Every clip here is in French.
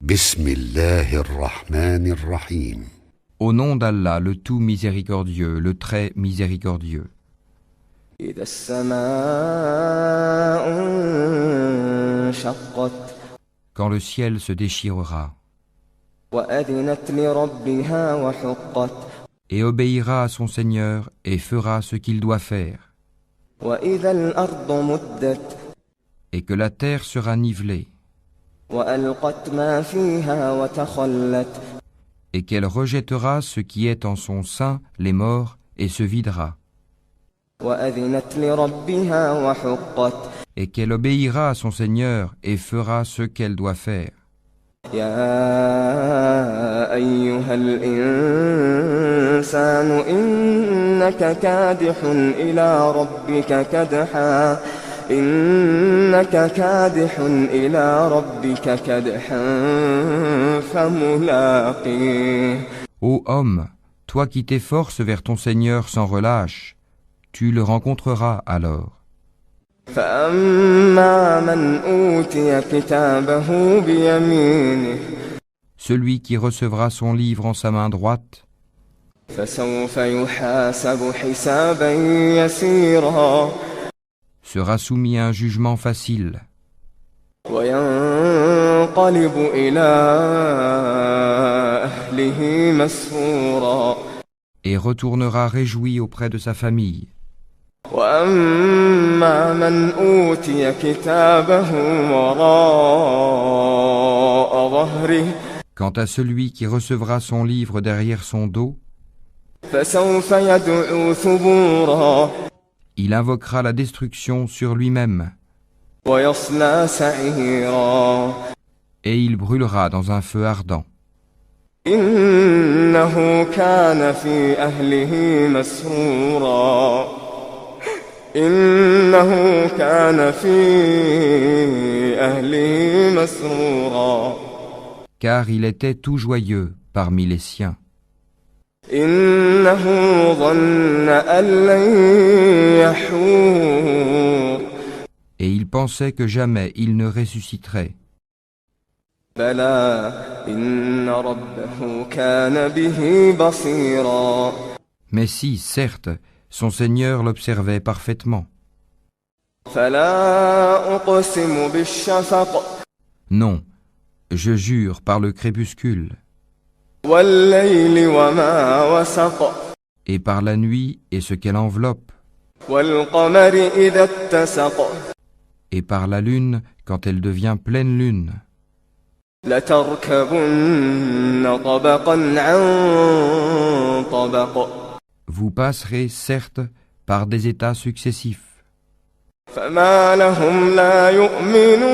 بسم الله الرحمن الرحيم. Au nom d'Allah, le tout miséricordieux, le très miséricordieux. إذا السماء انشقت Quand le ciel se déchirera وأذنت لربها وحقت et obéira à son Seigneur et fera ce qu'il doit faire, وإذا الأرض مدت et que la terre sera nivelée, وألقت ما فيها وتخلت et qu'elle rejettera ce qui est en son sein, les morts, et se videra, وأذنت لربها وحقت et qu'elle obéira à son Seigneur et fera ce qu'elle doit faire. يا أيها الإنسان إنك كادح إلى ربك كدحا فملاقيه. Ô homme, toi qui t'efforces vers ton Seigneur sans relâche, tu le rencontreras alors. فأما من أوتي كتابه بيمينه Celui qui recevra son livre en sa main droite فسوف يحاسب حسابا يسيرا sera soumis à un jugement facile وينقلب إلى أهله مسرورا et retournera réjoui auprès de sa famille. وأما من أوتي كتابه وراء ظهره Quant à celui qui recevra son livre derrière son dos, فسوف يدعو ثبورا il invoquera la destruction sur lui-même ويصلى سعيرا et il brûlera dans un feu ardent. إنه كان في أهله مسرورا Car il était tout joyeux parmi les siens. إنه ظن أن لن يحور Et il pensait que jamais il ne ressusciterait. بلى إن ربه كان به بصيرا Mais si, certes, son Seigneur l'observait parfaitement. فلا أقسم بالشفق Non, je jure par le crépuscule, والليل وما وسق et par la nuit et ce qu'elle enveloppe, والقمر إذا اتسق et par la lune quand elle devient pleine lune. لتركبن طبقا عن طبق Vous passerez, certes, par des états successifs. فما لهم لا يؤمنون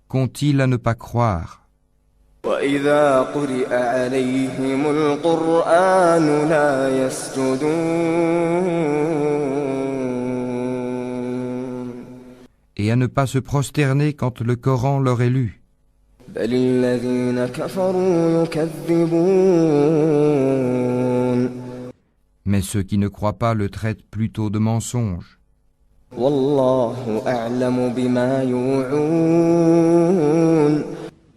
Qu'ont-ils à ne pas croire? وإذا قرئ عليهم القرآن لا يسجدون Et à ne pas se prosterner quand le Coran leur est lu. بل الذين كفروا يكذبون Mais ceux qui ne croient pas le traitent plutôt de mensonge. والله أعلم بما يوعون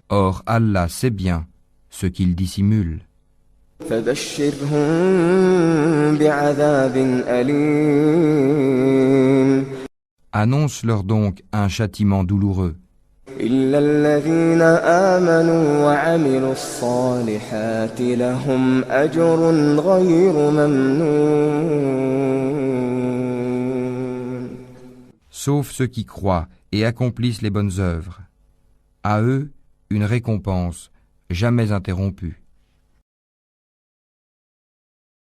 Or Allah sait bien ce qu'ils dissimulent. فبشرهم بعذاب أليم Annonce-leur donc un châtiment douloureux. إلا الذين آمنوا وعملوا الصالحات لهم أجر غير ممنون Sauf ceux qui croient et accomplissent les bonnes œuvres. À eux, une récompense jamais interrompue.